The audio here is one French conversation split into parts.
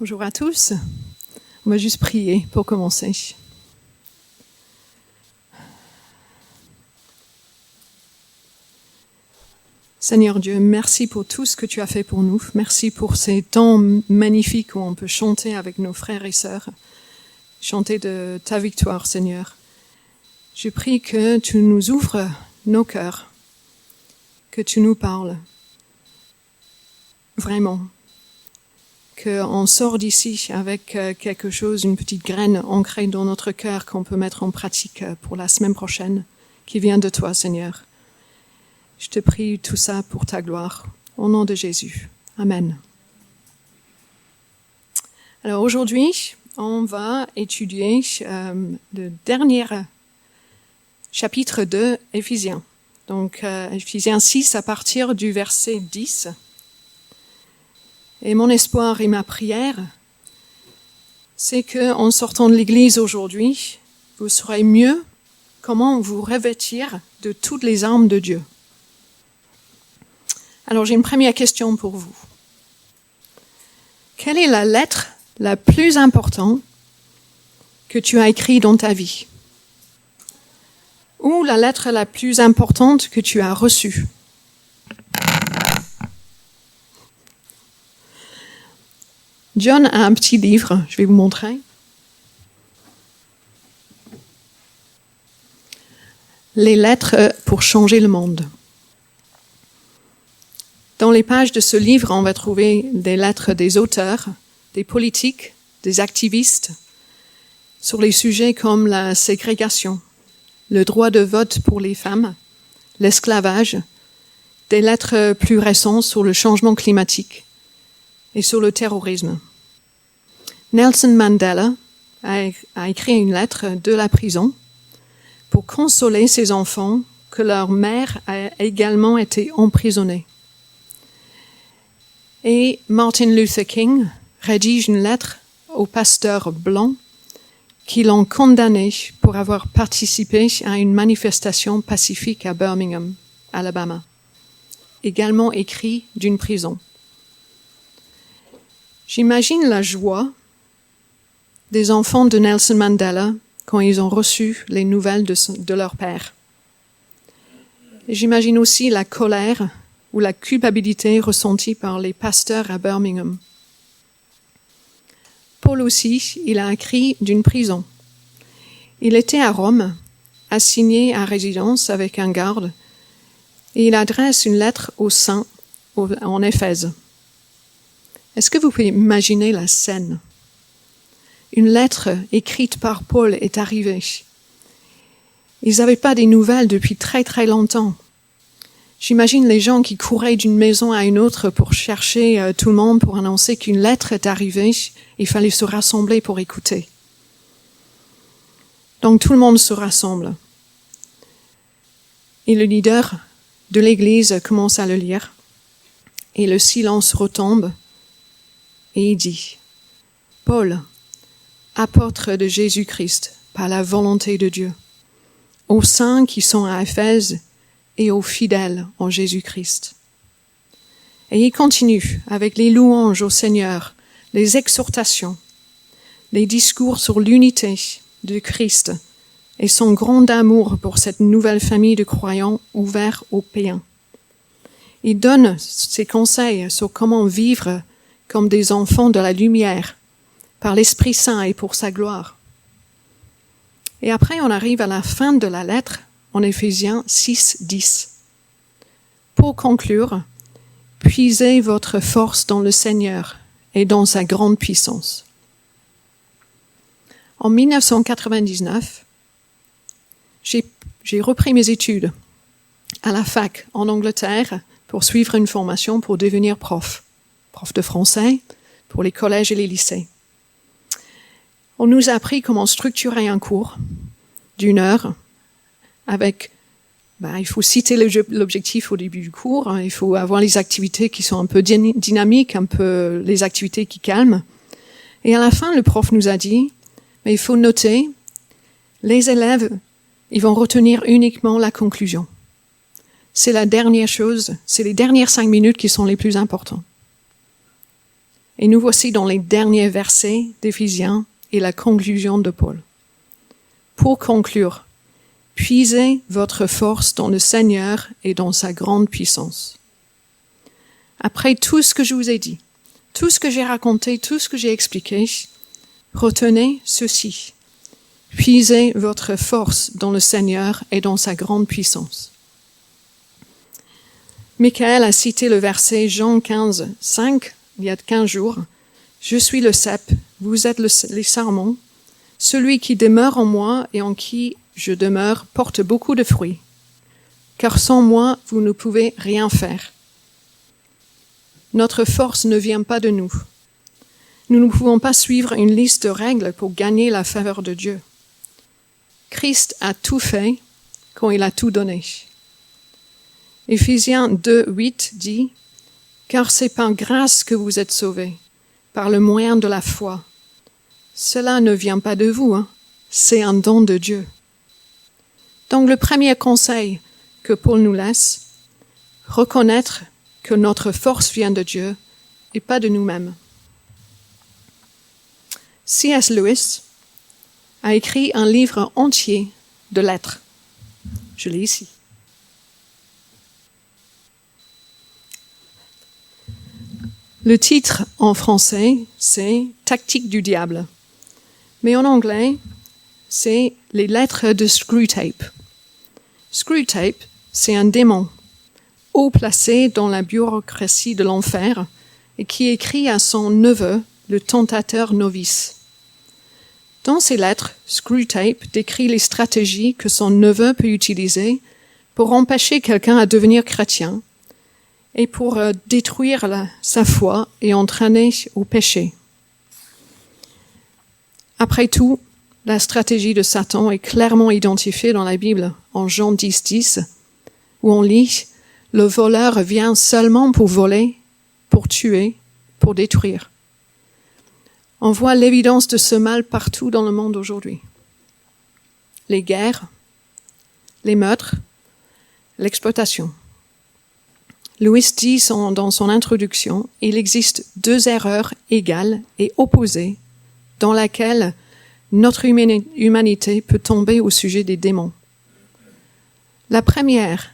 Bonjour à tous. On va juste prier pour commencer. Seigneur Dieu, merci pour tout ce que tu as fait pour nous. Merci pour ces temps magnifiques où on peut chanter avec nos frères et sœurs. Chanter de ta victoire, Seigneur. Je prie que tu nous ouvres nos cœurs, que tu nous parles. Vraiment. Qu'on sort d'ici avec quelque chose, une petite graine ancrée dans notre cœur qu'on peut mettre en pratique pour la semaine prochaine, qui vient de toi, Seigneur. Je te prie tout ça pour ta gloire, au nom de Jésus. Amen. Alors aujourd'hui, on va étudier le dernier chapitre de Éphésiens. Donc Éphésiens 6 à partir du verset 10. Et mon espoir et ma prière, c'est que en sortant de l'église aujourd'hui, vous saurez mieux comment vous revêtir de toutes les armes de Dieu. Alors j'ai une première question pour vous. Quelle est la lettre la plus importante que tu as écrite dans ta vie? Ou la lettre la plus importante que tu as reçue? John a un petit livre, je vais vous montrer. Les lettres pour changer le monde. Dans les pages de ce livre, on va trouver des lettres des auteurs, des politiques, des activistes, sur les sujets comme la ségrégation, le droit de vote pour les femmes, l'esclavage, des lettres plus récentes sur le changement climatique et sur le terrorisme. Nelson Mandela a écrit une lettre de la prison pour consoler ses enfants que leur mère a également été emprisonnée. Et Martin Luther King rédige une lettre aux pasteurs blancs qui l'ont condamné pour avoir participé à une manifestation pacifique à Birmingham, Alabama, également écrit d'une prison. J'imagine la joie des enfants de Nelson Mandela quand ils ont reçu les nouvelles de leur père. Et j'imagine aussi la colère ou la culpabilité ressentie par les pasteurs à Birmingham. Paul aussi, il a écrit d'une prison. Il était à Rome, assigné à résidence avec un garde, et il adresse une lettre aux saints en Éphèse. Est-ce que vous pouvez imaginer la scène? Une lettre écrite par Paul est arrivée. Ils n'avaient pas des nouvelles depuis très très longtemps. J'imagine les gens qui couraient d'une maison à une autre pour chercher tout le monde pour annoncer qu'une lettre est arrivée. Il fallait se rassembler pour écouter. Donc tout le monde se rassemble. Et le leader de l'église commence à le lire. Et le silence retombe. Et il dit, Paul, apôtre de Jésus-Christ, par la volonté de Dieu, aux saints qui sont à Éphèse et aux fidèles en Jésus-Christ. Et il continue avec les louanges au Seigneur, les exhortations, les discours sur l'unité de Christ et son grand amour pour cette nouvelle famille de croyants ouverts aux païens. Il donne ses conseils sur comment vivre comme des enfants de la lumière, par l'Esprit Saint et pour sa gloire. Et après, on arrive à la fin de la lettre, en Éphésiens 6, 10. Pour conclure, puisez votre force dans le Seigneur et dans sa grande puissance. En 1999, j'ai repris mes études à la fac en Angleterre pour suivre une formation pour devenir prof de français pour les collèges et les lycées. On nous a appris comment structurer un cours d'1 heure avec, il faut citer l'objectif au début du cours, il faut avoir les activités qui sont un peu dynamiques, un peu les activités qui calment. Et à la fin, le prof nous a dit, mais il faut noter, les élèves, ils vont retenir uniquement la conclusion. C'est la dernière chose, c'est les dernières 5 minutes qui sont les plus importantes. Et nous voici dans les derniers versets d'Éphésiens et la conclusion de Paul. Pour conclure, puisez votre force dans le Seigneur et dans sa grande puissance. Après tout ce que je vous ai dit, tout ce que j'ai raconté, tout ce que j'ai expliqué, retenez ceci. Puisez votre force dans le Seigneur et dans sa grande puissance. Michael a cité le verset Jean 15, 5, il y a 15 jours. Je suis le cep, vous êtes les sarments. Celui qui demeure en moi et en qui je demeure porte beaucoup de fruits. Car sans moi, vous ne pouvez rien faire. Notre force ne vient pas de nous. Nous ne pouvons pas suivre une liste de règles pour gagner la faveur de Dieu. Christ a tout fait quand il a tout donné. Éphésiens 2, 8 dit « Car c'est par grâce que vous êtes sauvés, par le moyen de la foi. Cela ne vient pas de vous, c'est un don de Dieu. » Donc le premier conseil que Paul nous laisse, reconnaître que notre force vient de Dieu et pas de nous-mêmes. C.S. Lewis a écrit un livre entier de lettres. Je l'ai ici. Le titre en français, c'est « Tactique du diable ». Mais en anglais, c'est « Les lettres de Screwtape ». Screwtape, c'est un démon, haut placé dans la bureaucratie de l'enfer, et qui écrit à son neveu, le tentateur novice. Dans ses lettres, Screwtape décrit les stratégies que son neveu peut utiliser pour empêcher quelqu'un à devenir chrétien, et pour détruire sa foi et entraîner au péché. Après tout, la stratégie de Satan est clairement identifiée dans la Bible, en Jean 10, 10, où on lit « Le voleur vient seulement pour voler, pour tuer, pour détruire ». On voit l'évidence de ce mal partout dans le monde aujourd'hui. Les guerres, les meurtres, l'exploitation. Lewis dit dans son introduction, il existe deux erreurs égales et opposées dans lesquelles notre humanité peut tomber au sujet des démons. La première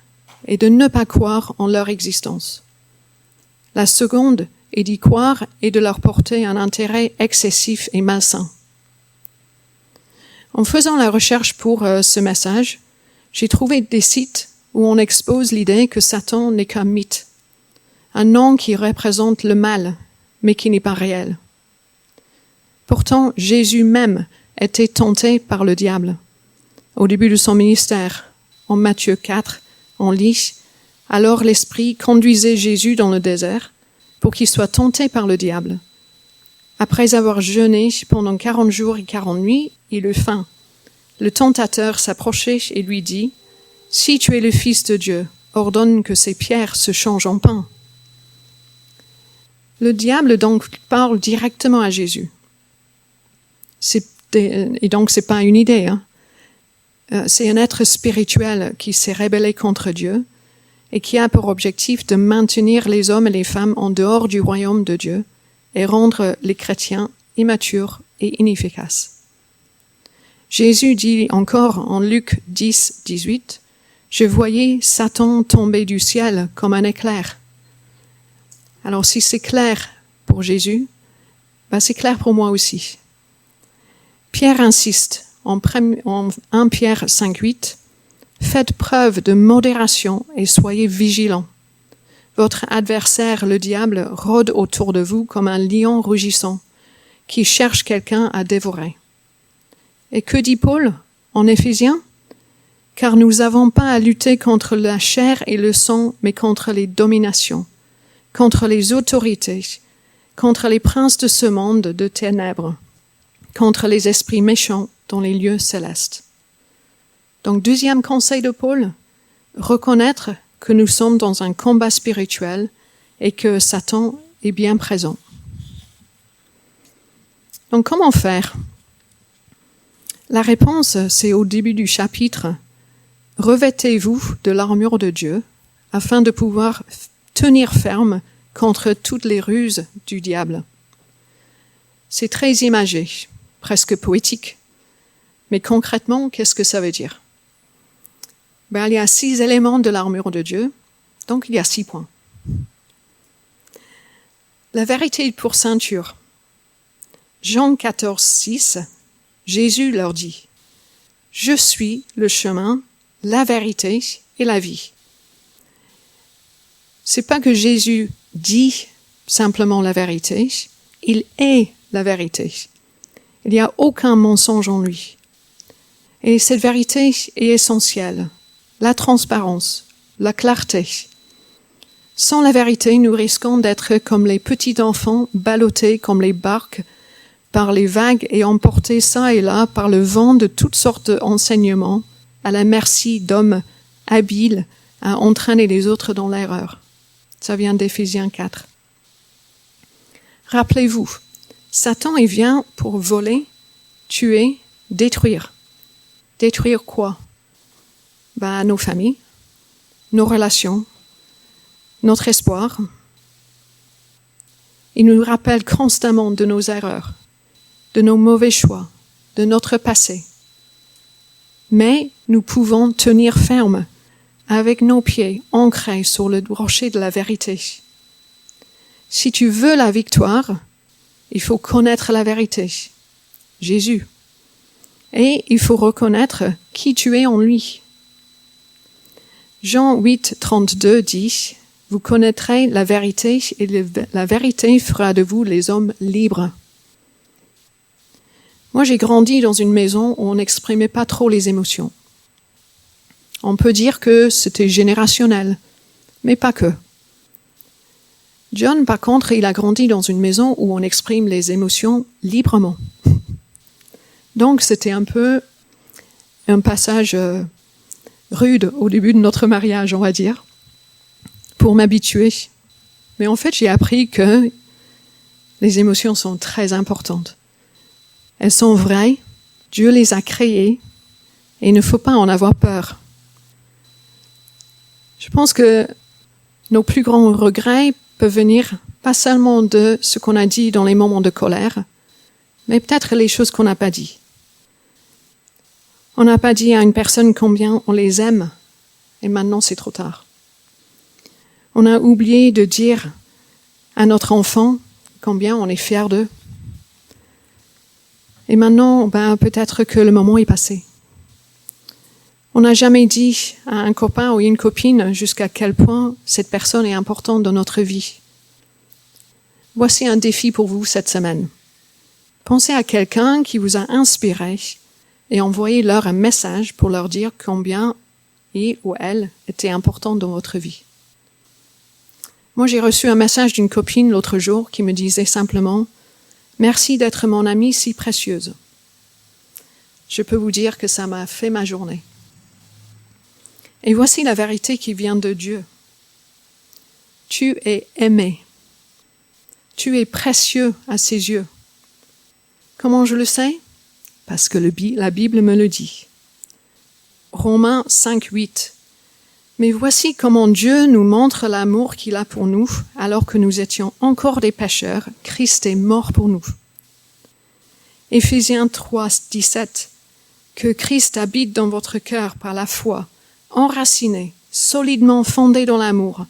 est de ne pas croire en leur existence. La seconde est d'y croire et de leur porter un intérêt excessif et malsain. En faisant la recherche pour ce message, j'ai trouvé des sites où on expose l'idée que Satan n'est qu'un mythe, un nom qui représente le mal, mais qui n'est pas réel. Pourtant, Jésus même était tenté par le diable. Au début de son ministère, en Matthieu 4, on lit « Alors l'Esprit conduisait Jésus dans le désert pour qu'il soit tenté par le diable. Après avoir jeûné pendant 40 jours et 40 nuits, il eut faim. Le tentateur s'approchait et lui dit « Si tu es le Fils de Dieu, ordonne que ces pierres se changent en pain. » Le diable donc parle directement à Jésus. Et donc c'est pas une idée. C'est un être spirituel qui s'est rebellé contre Dieu et qui a pour objectif de maintenir les hommes et les femmes en dehors du royaume de Dieu et rendre les chrétiens immatures et inefficaces. Jésus dit encore en Luc 10, 18, « Je voyais Satan tomber du ciel comme un éclair. » Alors si c'est clair pour Jésus, c'est clair pour moi aussi. Pierre insiste en 1 Pierre 5, 8, « Faites preuve de modération et soyez vigilants. Votre adversaire, le diable, rôde autour de vous comme un lion rugissant qui cherche quelqu'un à dévorer. » Et que dit Paul en Éphésiens ? « Car nous n'avons pas à lutter contre la chair et le sang, mais contre les dominations, contre les autorités, contre les princes de ce monde de ténèbres, contre les esprits méchants dans les lieux célestes. » Donc, deuxième conseil de Paul, reconnaître que nous sommes dans un combat spirituel et que Satan est bien présent. Donc, comment faire ? La réponse, c'est au début du chapitre. Revêtez-vous de l'armure de Dieu afin de pouvoir tenir ferme contre toutes les ruses du diable. C'est très imagé, presque poétique. Mais concrètement, qu'est-ce que ça veut dire? Il y a 6 éléments de l'armure de Dieu, donc il y a 6 points. La vérité pour ceinture. Jean 14, 6, Jésus leur dit, « Je suis le chemin, la vérité et la vie. » C'est pas que Jésus dit simplement la vérité, il est la vérité. Il n'y a aucun mensonge en lui. Et cette vérité est essentielle. La transparence, la clarté. Sans la vérité, nous risquons d'être comme les petits enfants ballottés comme les barques par les vagues et emportés çà et là par le vent de toutes sortes d'enseignements à la merci d'hommes habiles à entraîner les autres dans l'erreur. Ça vient d'Éphésiens 4. Rappelez-vous, Satan il vient pour voler, tuer, détruire. Détruire quoi? Nos familles, nos relations, notre espoir. Il nous rappelle constamment de nos erreurs, de nos mauvais choix, de notre passé. Mais nous pouvons tenir ferme avec nos pieds ancrés sur le rocher de la vérité. Si tu veux la victoire, il faut connaître la vérité, Jésus. Et il faut reconnaître qui tu es en lui. Jean 8, 32 dit, « Vous connaîtrez la vérité et la vérité fera de vous les hommes libres. » Moi, j'ai grandi dans une maison où on n'exprimait pas trop les émotions. On peut dire que c'était générationnel, mais pas que. John, par contre, il a grandi dans une maison où on exprime les émotions librement. Donc, c'était un peu un passage rude au début de notre mariage, on va dire, pour m'habituer. Mais en fait, j'ai appris que les émotions sont très importantes. Elles sont vraies, Dieu les a créées, et il ne faut pas en avoir peur. Je pense que nos plus grands regrets peuvent venir pas seulement de ce qu'on a dit dans les moments de colère, mais peut-être les choses qu'on n'a pas dit. On n'a pas dit à une personne combien on les aime, et maintenant c'est trop tard. On a oublié de dire à notre enfant combien on est fier d'eux. Et maintenant, peut-être que le moment est passé. On n'a jamais dit à un copain ou une copine jusqu'à quel point cette personne est importante dans notre vie. Voici un défi pour vous cette semaine. Pensez à quelqu'un qui vous a inspiré et envoyez-leur un message pour leur dire combien il ou elle était important dans votre vie. Moi, j'ai reçu un message d'une copine l'autre jour qui me disait simplement « Merci d'être mon amie si précieuse ». Je peux vous dire que ça m'a fait ma journée. Et voici la vérité qui vient de Dieu. Tu es aimé. Tu es précieux à ses yeux. Comment je le sais? Parce que la Bible me le dit. Romains 5, 8. Mais voici comment Dieu nous montre l'amour qu'il a pour nous, alors que nous étions encore des pécheurs, Christ est mort pour nous. Éphésiens 3, 17. Que Christ habite dans votre cœur par la foi, enraciné, solidement fondé dans l'amour.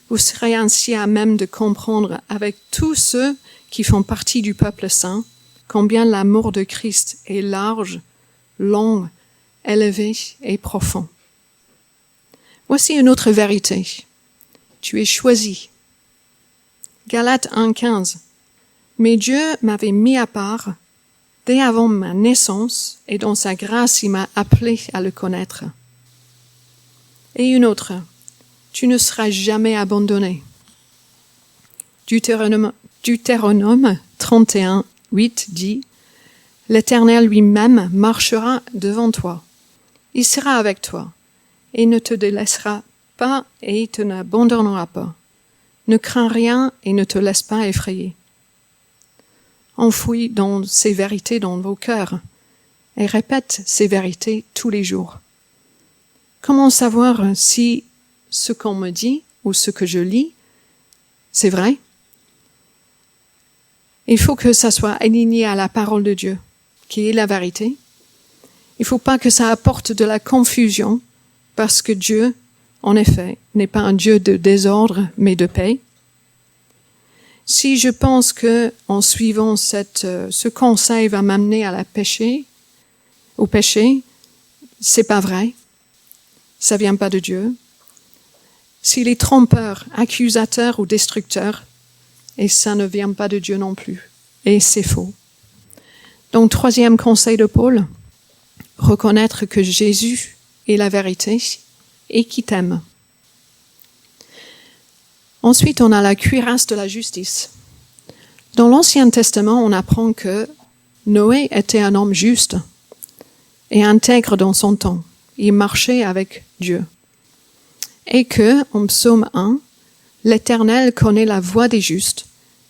Vous serez ainsi à même de comprendre avec tous ceux qui font partie du peuple saint combien l'amour de Christ est large, long, élevé et profond. Voici une autre vérité. Tu es choisi. Galates 1,15. Mais Dieu m'avait mis à part dès avant ma naissance et dans sa grâce il m'a appelé à le connaître. Et une autre. Tu ne seras jamais abandonné. Deutéronome 31, 8 dit « L'Éternel lui-même marchera devant toi. Il sera avec toi et ne te délaissera pas et te n'abandonnera pas. Ne crains rien et ne te laisse pas effrayer. » Enfouis dans ces vérités dans vos cœurs et répète ces vérités tous les jours. Comment savoir si ce qu'on me dit ou ce que je lis, c'est vrai? Il faut que ça soit aligné à la parole de Dieu, qui est la vérité. Il ne faut pas que ça apporte de la confusion, parce que Dieu, en effet, n'est pas un Dieu de désordre, mais de paix. Si je pense que, en suivant ce conseil va m'amener au péché, c'est pas vrai. Ça vient pas de Dieu. S'il est trompeur, accusateur ou destructeur, et ça ne vient pas de Dieu non plus. Et c'est faux. Donc, troisième conseil de Paul, reconnaître que Jésus est la vérité et qu'il t'aime. Ensuite, on a la cuirasse de la justice. Dans l'Ancien Testament, on apprend que Noé était un homme juste et intègre dans son temps. Il marchait avec Dieu. Et que, en Psaume 1, l'Éternel connaît la voie des justes,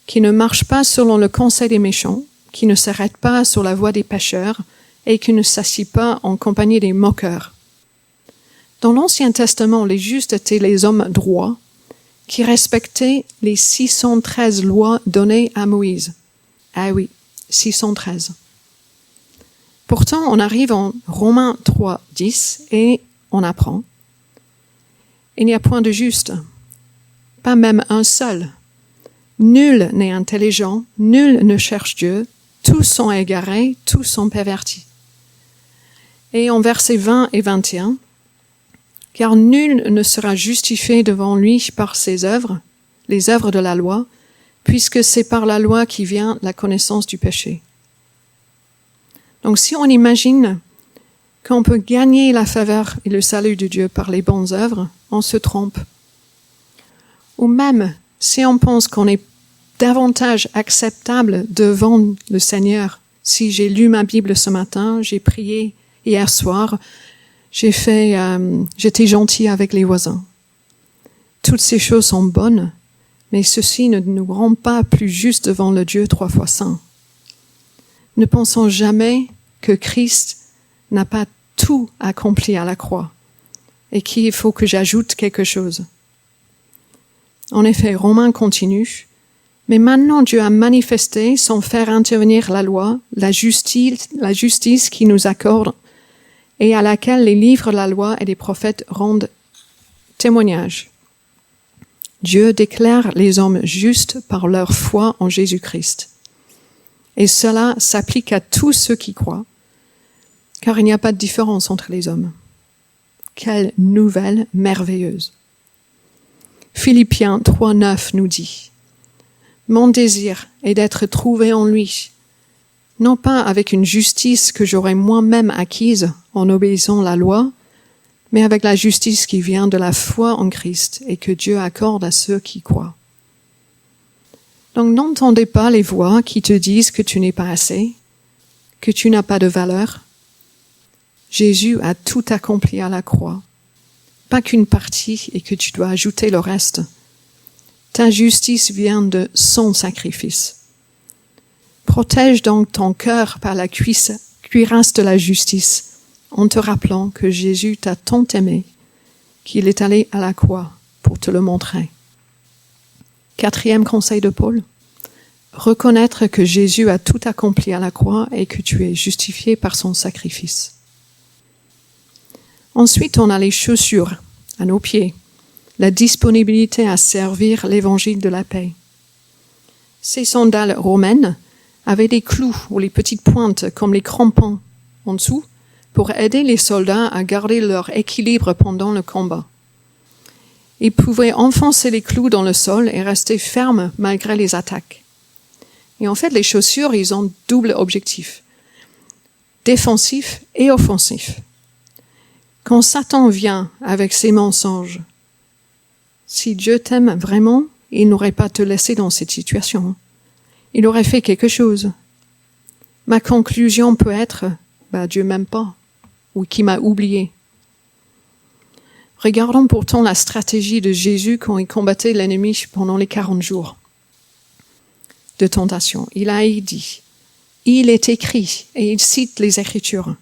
qui ne marche pas selon le conseil des méchants, qui ne s'arrête pas sur la voie des pécheurs et qui ne s'assied pas en compagnie des moqueurs. Dans l'Ancien Testament, les justes étaient les hommes droits, qui respectaient les 613 lois données à Moïse. Ah oui, 613. Pourtant, on arrive en Romains 3, 10 et on apprend. Il n'y a point de juste, pas même un seul. Nul n'est intelligent, nul ne cherche Dieu, tous sont égarés, tous sont pervertis. Et en versets 20 et 21, car nul ne sera justifié devant lui par ses œuvres, les œuvres de la loi, puisque c'est par la loi qui vient la connaissance du péché. Donc si on imagine qu'on peut gagner la faveur et le salut de Dieu par les bonnes œuvres, on se trompe. Ou même si on pense qu'on est davantage acceptable devant le Seigneur, si j'ai lu ma Bible ce matin, j'ai prié hier soir, j'étais gentil avec les voisins. Toutes ces choses sont bonnes, mais ceci ne nous rend pas plus justes devant le Dieu 3 fois saint. Ne pensons jamais que Christ n'a pas tout accompli à la croix et qu'il faut que j'ajoute quelque chose. En effet, Romains continue. Mais maintenant Dieu a manifesté sans faire intervenir la loi, la justice qui nous accorde et à laquelle les livres de la loi et des prophètes rendent témoignage. Dieu déclare les hommes justes par leur foi en Jésus-Christ. Et cela s'applique à tous ceux qui croient, car il n'y a pas de différence entre les hommes. Quelle nouvelle merveilleuse! Philippiens 3:9 nous dit: mon désir est d'être trouvé en lui, non pas avec une justice que j'aurais moi-même acquise en obéissant à la loi, mais avec la justice qui vient de la foi en Christ et que Dieu accorde à ceux qui croient. Donc n'entendez pas les voix qui te disent que tu n'es pas assez, que tu n'as pas de valeur. Jésus a tout accompli à la croix, pas qu'une partie et que tu dois ajouter le reste. Ta justice vient de son sacrifice. Protège donc ton cœur par la cuirasse de la justice, en te rappelant que Jésus t'a tant aimé qu'il est allé à la croix pour te le montrer. 4e conseil de Paul, reconnaître que Jésus a tout accompli à la croix et que tu es justifié par son sacrifice. Ensuite, on a les chaussures à nos pieds, la disponibilité à servir l'évangile de la paix. Ces sandales romaines avaient des clous ou les petites pointes comme les crampons en dessous pour aider les soldats à garder leur équilibre pendant le combat. Ils pouvaient enfoncer les clous dans le sol et rester fermes malgré les attaques. Et en fait, les chaussures, ils ont double objectif, défensif et offensif. Quand Satan vient avec ses mensonges, si Dieu t'aime vraiment, il n'aurait pas te laissé dans cette situation. Il aurait fait quelque chose. Ma conclusion peut être, Dieu m'aime pas, ou qu'il m'a oublié. Regardons pourtant la stratégie de Jésus quand il combattait l'ennemi pendant les 40 jours de tentation. Il a dit, il est écrit, et il cite les Écritures.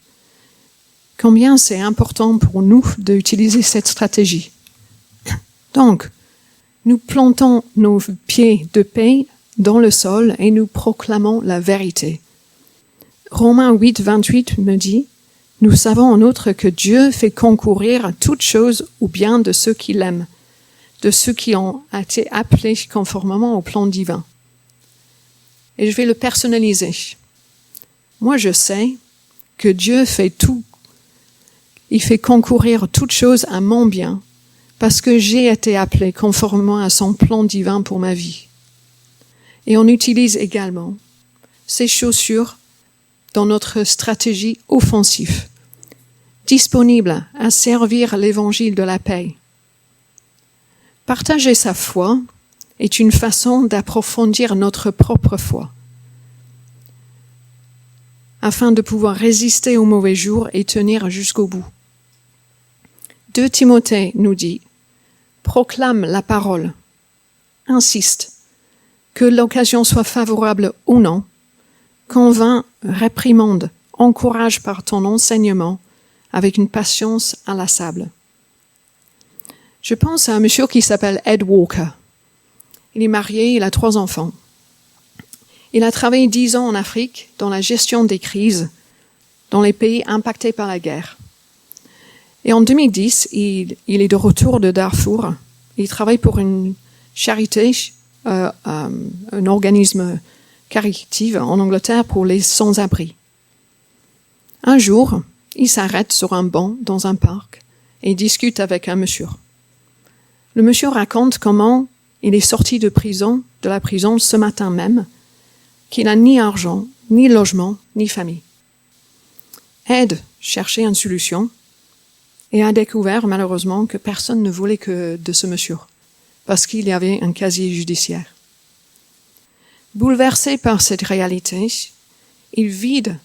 Combien c'est important pour nous d'utiliser cette stratégie. Donc, nous plantons nos pieds de paix dans le sol et nous proclamons la vérité. Romains 8, 28 me dit, « Nous savons en outre que Dieu fait concourir toutes choses au bien de ceux qui l'aiment, de ceux qui ont été appelés conformément au plan divin. » Et je vais le personnaliser. Moi, je sais que Dieu fait tout. Il fait concourir toutes choses à mon bien, parce que j'ai été appelé conformément à son plan divin pour ma vie. Et on utilise également ces chaussures dans notre stratégie offensive, disponible à servir l'évangile de la paix. Partager sa foi est une façon d'approfondir notre propre foi, afin de pouvoir résister aux mauvais jours et tenir jusqu'au bout. 2 Timothée nous dit, « Proclame la parole, insiste, que l'occasion soit favorable ou non, convainc, réprimande, encourage par ton enseignement avec une patience inlassable. » Je pense à un monsieur qui s'appelle Ed Walker. Il est marié, il a 3 enfants. Il a travaillé 10 ans en Afrique dans la gestion des crises dans les pays impactés par la guerre. Et en 2010, il est de retour de Darfour. Il travaille pour une charité, un organisme caritatif en Angleterre pour les sans-abri. Un jour, il s'arrête sur un banc dans un parc et discute avec un monsieur. Le monsieur raconte comment il est sorti de la prison ce matin même, qu'il n'a ni argent, ni logement, ni famille. Ed cherchait une solution et a découvert malheureusement que personne ne voulait que de ce monsieur, parce qu'il y avait un casier judiciaire. Bouleversé par cette réalité, il vide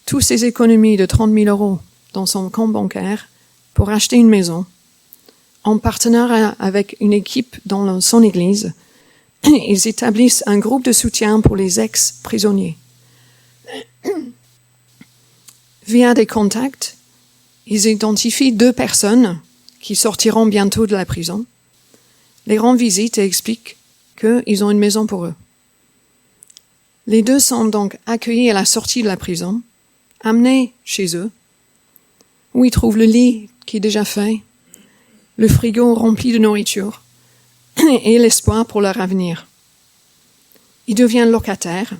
toutes ses économies de 30 000 € dans son compte bancaire pour acheter une maison. En partenariat avec une équipe dans son église, ils établissent un groupe de soutien pour les ex-prisonniers. Via des contacts, ils identifient 2 personnes qui sortiront bientôt de la prison, les rendent visite et expliquent qu'ils ont une maison pour eux. Les 2 sont donc accueillis à la sortie de la prison, amenés chez eux, où ils trouvent le lit qui est déjà fait, le frigo rempli de nourriture et l'espoir pour leur avenir. Ils deviennent locataires,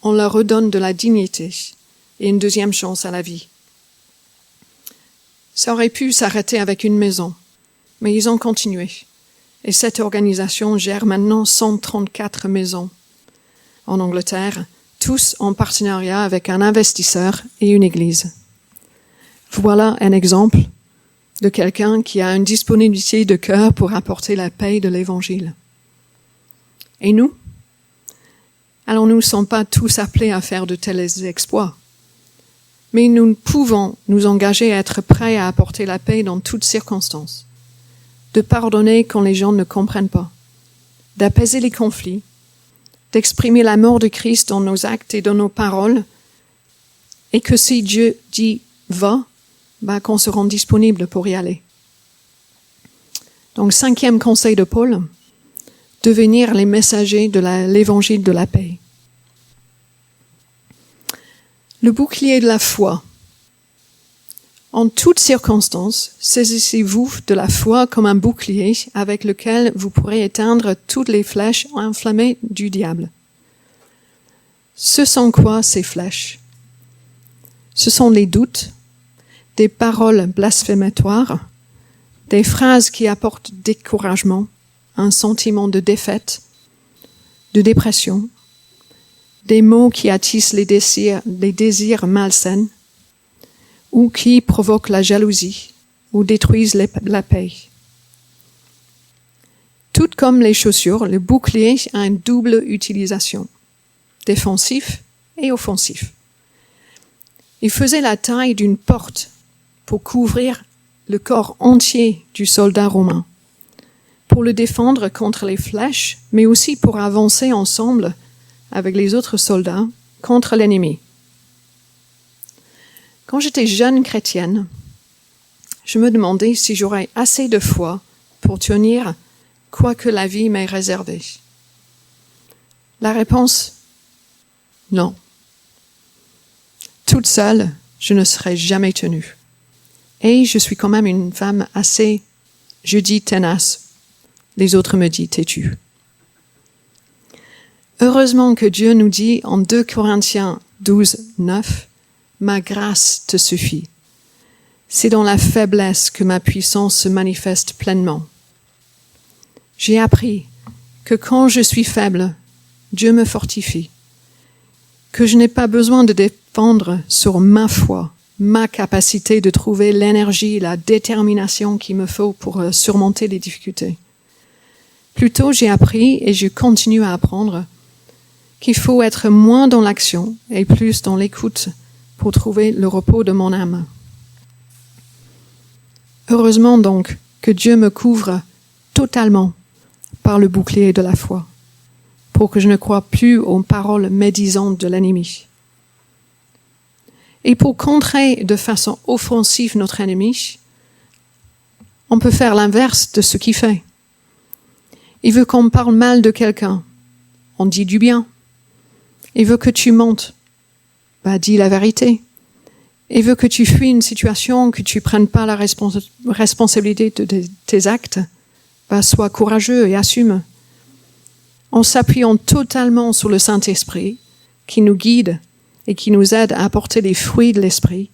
on leur redonne de la dignité et une deuxième chance à la vie. Ça aurait pu s'arrêter avec une maison, mais ils ont continué. Et cette organisation gère maintenant 134 maisons en Angleterre, tous en partenariat avec un investisseur et une église. Voilà un exemple de quelqu'un qui a une disponibilité de cœur pour apporter la paix de l'Évangile. Et nous? Alors nous ne sommes pas tous appelés à faire de tels exploits, mais nous pouvons nous engager à être prêts à apporter la paix dans toutes circonstances, de pardonner quand les gens ne comprennent pas, d'apaiser les conflits, d'exprimer l'amour de Christ dans nos actes et dans nos paroles, et que si Dieu dit « va », qu'on se rende disponible pour y aller. Donc, 5e conseil de Paul, devenir les messagers de l'évangile de la paix. Le bouclier de la foi. En toutes circonstances, saisissez-vous de la foi comme un bouclier avec lequel vous pourrez éteindre toutes les flèches enflammées du diable. Ce sont quoi ces flèches? Ce sont les doutes, des paroles blasphématoires, des phrases qui apportent découragement, un sentiment de défaite, de dépression, des mots qui attissent les désirs malsains ou qui provoquent la jalousie ou détruisent la paix. Tout comme les chaussures, le bouclier a une double utilisation, défensif et offensif. Il faisait la taille d'une porte pour couvrir le corps entier du soldat romain, pour le défendre contre les flèches, mais aussi pour avancer ensemble avec les autres soldats contre l'ennemi. Quand j'étais jeune chrétienne, je me demandais si j'aurais assez de foi pour tenir quoi que la vie m'ait réservé. La réponse, non. Toute seule, je ne serai jamais tenue. Et je suis quand même une femme assez, je dis tenace. Les autres me disent têtue. Heureusement que Dieu nous dit en 2 Corinthiens 12, 9, « Ma grâce te suffit. C'est dans la faiblesse que ma puissance se manifeste pleinement. » J'ai appris que quand je suis faible, Dieu me fortifie, que je n'ai pas besoin de dépendre sur ma foi, ma capacité de trouver l'énergie, la détermination qu'il me faut pour surmonter les difficultés. Plutôt, j'ai appris et je continue à apprendre qu'il faut être moins dans l'action et plus dans l'écoute pour trouver le repos de mon âme. Heureusement donc que Dieu me couvre totalement par le bouclier de la foi, pour que je ne croie plus aux paroles médisantes de l'ennemi. Et pour contrer de façon offensive notre ennemi, on peut faire l'inverse de ce qu'il fait. Il veut qu'on parle mal de quelqu'un, on dit du bien. Il veut que tu mentes, dis la vérité. Il veut que tu fuis une situation, que tu prennes pas la responsabilité de tes actes, sois courageux et assume. En s'appuyant totalement sur le Saint-Esprit, qui nous guide et qui nous aide à apporter les fruits de l'Esprit,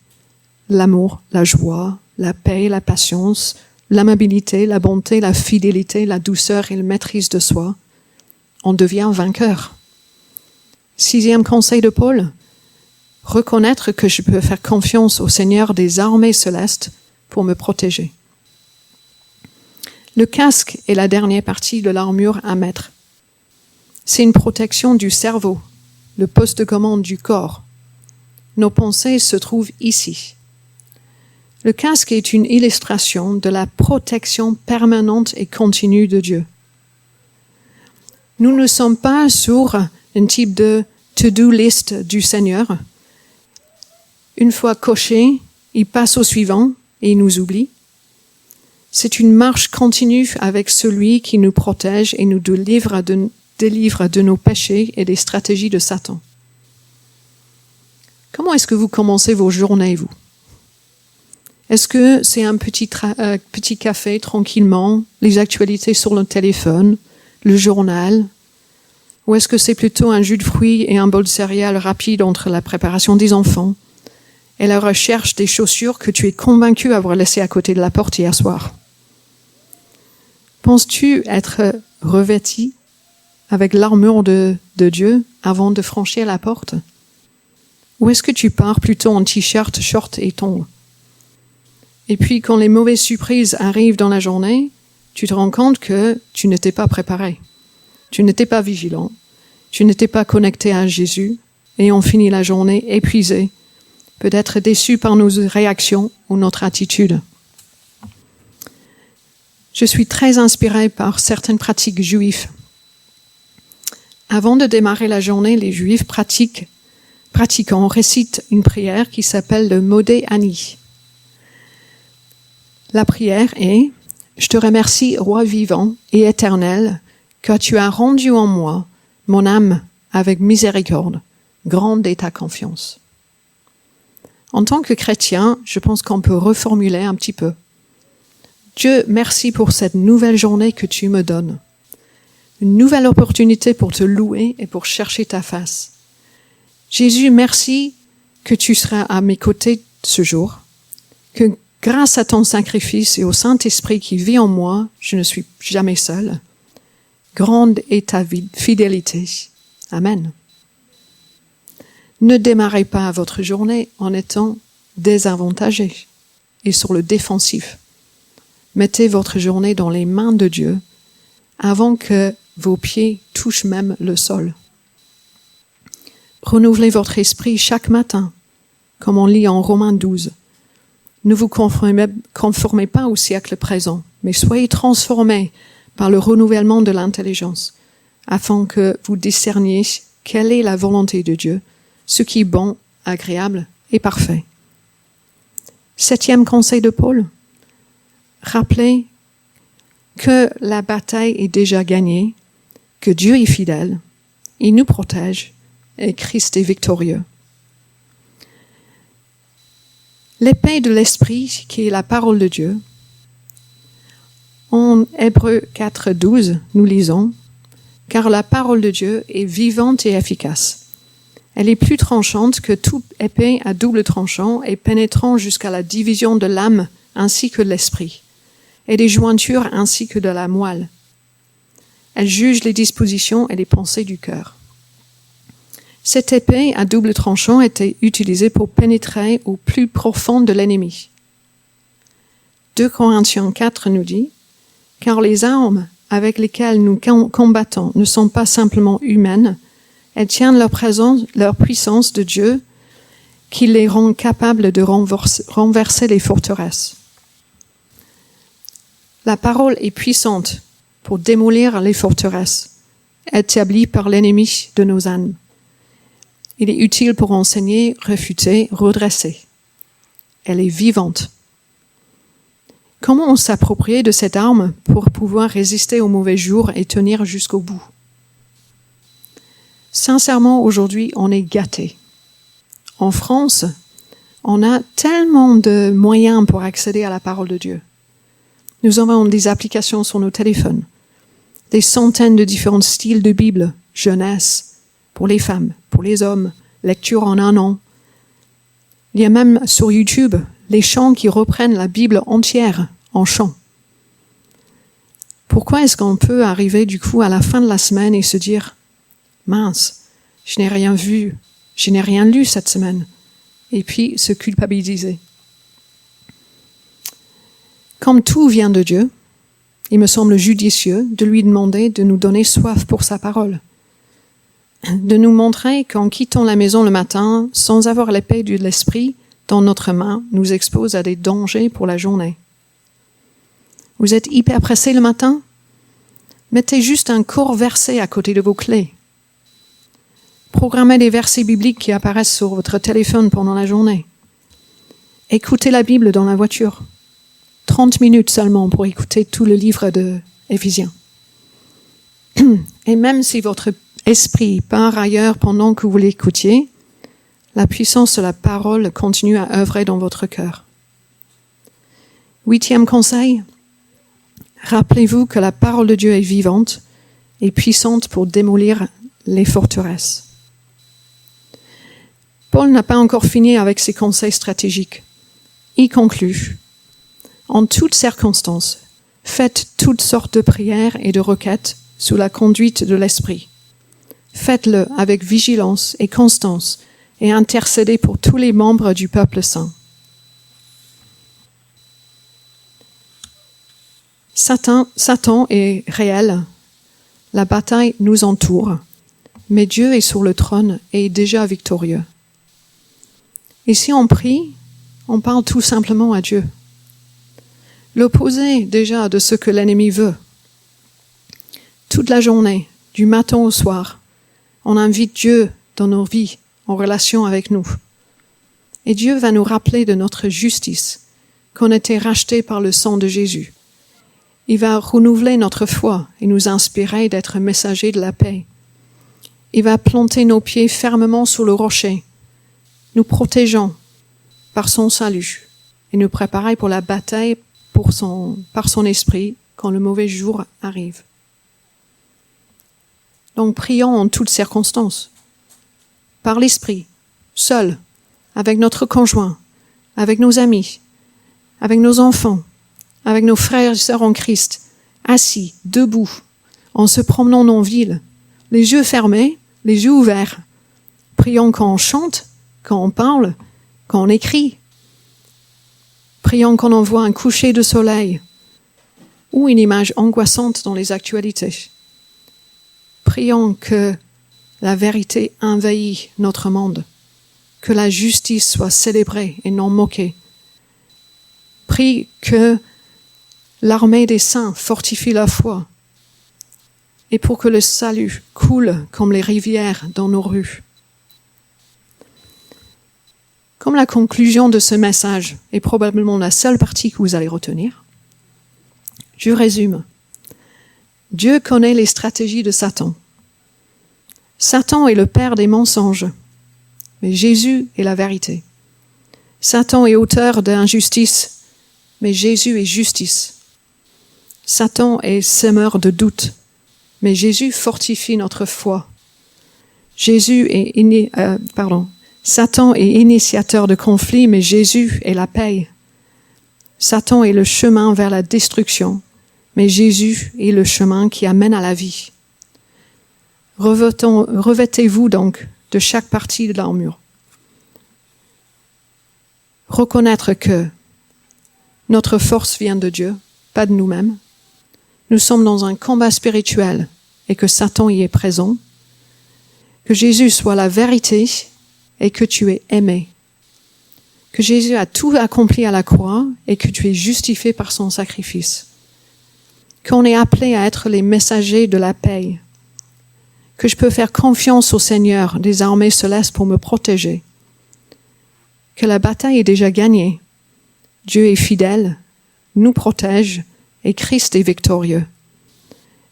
l'amour, la joie, la paix, la patience, l'amabilité, la bonté, la fidélité, la douceur et la maîtrise de soi, on devient vainqueur. 6e conseil de Paul, reconnaître que je peux faire confiance au Seigneur des armées célestes pour me protéger. Le casque est la dernière partie de l'armure à mettre. C'est une protection du cerveau, le poste de commande du corps. Nos pensées se trouvent ici. Le casque est une illustration de la protection permanente et continue de Dieu. Nous ne sommes pas sur un type de to-do list du Seigneur. Une fois coché, il passe au suivant et il nous oublie. C'est une marche continue avec celui qui nous protège et nous délivre de nos péchés et des stratégies de Satan. Comment est-ce que vous commencez vos journées, vous? Est-ce que c'est un petit café tranquillement, les actualités sur le téléphone, le journal? Ou est-ce que c'est plutôt un jus de fruits et un bol de céréales rapide entre la préparation des enfants et la recherche des chaussures que tu es convaincu avoir laissées à côté de la porte hier soir? Penses-tu être revêtu avec l'armure de Dieu avant de franchir la porte? Ou est-ce que tu pars plutôt en t-shirt, short et tongs? Et puis, quand les mauvaises surprises arrivent dans la journée, tu te rends compte que tu n'étais pas préparé. Tu n'étais pas vigilant. Tu n'étais pas connecté à Jésus. Et on finit la journée épuisé, peut-être déçu par nos réactions ou notre attitude. Je suis très inspirée par certaines pratiques juives. Avant de démarrer la journée, les Juifs pratiquants récitent une prière qui s'appelle le Modé Ani. La prière est « Je te remercie, Roi vivant et éternel, car tu as rendu en moi mon âme avec miséricorde, grande est ta confiance. » En tant que chrétien, je pense qu'on peut reformuler un petit peu. Dieu, merci pour cette nouvelle journée que tu me donnes. Une nouvelle opportunité pour te louer et pour chercher ta face. Jésus, merci que tu seras à mes côtés ce jour, que grâce à ton sacrifice et au Saint-Esprit qui vit en moi, je ne suis jamais seul. Grande est ta fidélité. Amen. Ne démarrez pas votre journée en étant désavantagé et sur le défensif. Mettez votre journée dans les mains de Dieu avant que vos pieds touchent même le sol. Renouvelez votre esprit chaque matin, comme on lit en Romains 12. Ne vous conformez pas au siècle présent, mais soyez transformés par le renouvellement de l'intelligence, afin que vous discerniez quelle est la volonté de Dieu, ce qui est bon, agréable et parfait. 7e conseil de Paul. Rappelez que la bataille est déjà gagnée, que Dieu est fidèle il nous protège et Christ est victorieux. L'épée de l'Esprit, qui est la parole de Dieu. En Hébreux 4:12, nous lisons « Car la parole de Dieu est vivante et efficace. Elle est plus tranchante que toute épée à double tranchant et pénétrant jusqu'à la division de l'âme ainsi que de l'esprit, et des jointures ainsi que de la moelle. Elle juge les dispositions et les pensées du cœur. » Cette épée à double tranchant était utilisée pour pénétrer au plus profond de l'ennemi. 2 Corinthiens 4 nous dit « Car les armes avec lesquelles nous combattons ne sont pas simplement humaines, elles tiennent leur puissance de Dieu qui les rend capables de renverser les forteresses. » La parole est puissante pour démolir les forteresses établies par l'ennemi de nos âmes. Il est utile pour enseigner, réfuter, redresser. Elle est vivante. Comment s'approprier de cette arme pour pouvoir résister aux mauvais jours et tenir jusqu'au bout? Sincèrement, aujourd'hui, on est gâtés. En France, on a tellement de moyens pour accéder à la parole de Dieu. Nous avons des applications sur nos téléphones, des centaines de différents styles de Bible, jeunesse, pour les femmes, pour les hommes, lecture en un an. Il y a même sur YouTube les chants qui reprennent la Bible entière en chant. Pourquoi est-ce qu'on peut arriver du coup à la fin de la semaine et se dire « Mince, je n'ai rien vu, je n'ai rien lu cette semaine » et puis se culpabiliser. Comme tout vient de Dieu, il me semble judicieux de lui demander de nous donner soif pour sa parole. De nous montrer qu'en quittant la maison le matin, sans avoir l'épée de l'esprit dans notre main, nous expose à des dangers pour la journée. Vous êtes hyper pressé le matin? Mettez juste un court verset à côté de vos clés. Programmez des versets bibliques qui apparaissent sur votre téléphone pendant la journée. Écoutez la Bible dans la voiture. 30 minutes seulement pour écouter tout le livre de Éphésiens. Et même si votre esprit part ailleurs pendant que vous l'écoutiez, la puissance de la parole continue à œuvrer dans votre cœur. 8e conseil, rappelez-vous que la parole de Dieu est vivante et puissante pour démolir les forteresses. Paul n'a pas encore fini avec ses conseils stratégiques. Il conclut, en toutes circonstances, faites toutes sortes de prières et de requêtes sous la conduite de l'Esprit. Faites-le avec vigilance et constance et intercédez pour tous les membres du peuple saint. Satan est réel. La bataille nous entoure, mais Dieu est sur le trône et est déjà victorieux. Et si on prie, on parle tout simplement à Dieu. L'opposé déjà de ce que l'ennemi veut. Toute la journée, du matin au soir, on invite Dieu dans nos vies, en relation avec nous. Et Dieu va nous rappeler de notre justice, qu'on a été rachetés par le sang de Jésus. Il va renouveler notre foi et nous inspirer d'être messagers de la paix. Il va planter nos pieds fermement sur le rocher, nous protégeant par son salut et nous préparer pour la bataille par son esprit quand le mauvais jour arrive. Donc prions en toutes circonstances, par l'esprit, seul, avec notre conjoint, avec nos amis, avec nos enfants, avec nos frères et sœurs en Christ, assis, debout, en se promenant en ville, les yeux fermés, les yeux ouverts. Prions quand on chante, quand on parle, quand on écrit. Prions quand on voit un coucher de soleil ou une image angoissante dans les actualités. Prions que la vérité envahisse notre monde, que la justice soit célébrée et non moquée. Prie que l'armée des saints fortifie la foi et pour que le salut coule comme les rivières dans nos rues. Comme la conclusion de ce message est probablement la seule partie que vous allez retenir, je résume. Dieu connaît les stratégies de Satan. Satan est le père des mensonges, mais Jésus est la vérité. Satan est auteur d'injustice, mais Jésus est justice. Satan est semeur de doute, mais Jésus fortifie notre foi. Satan est initiateur de conflits, mais Jésus est la paix. Satan est le chemin vers la destruction, mais Jésus est le chemin qui amène à la vie. Revêtez-vous donc de chaque partie de l'armure. Reconnaître que notre force vient de Dieu, pas de nous-mêmes. Nous sommes dans un combat spirituel et que Satan y est présent. Que Jésus soit la vérité et que tu es aimé. Que Jésus a tout accompli à la croix et que tu es justifié par son sacrifice. Qu'on est appelé à être les messagers de la paix. Que je peux faire confiance au Seigneur des armées célestes pour me protéger. Que la bataille est déjà gagnée. Dieu est fidèle, nous protège et Christ est victorieux.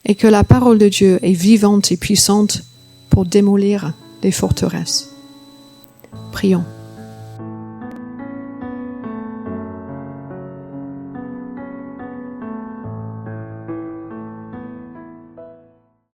Et que la parole de Dieu est vivante et puissante pour démolir les forteresses. Prions.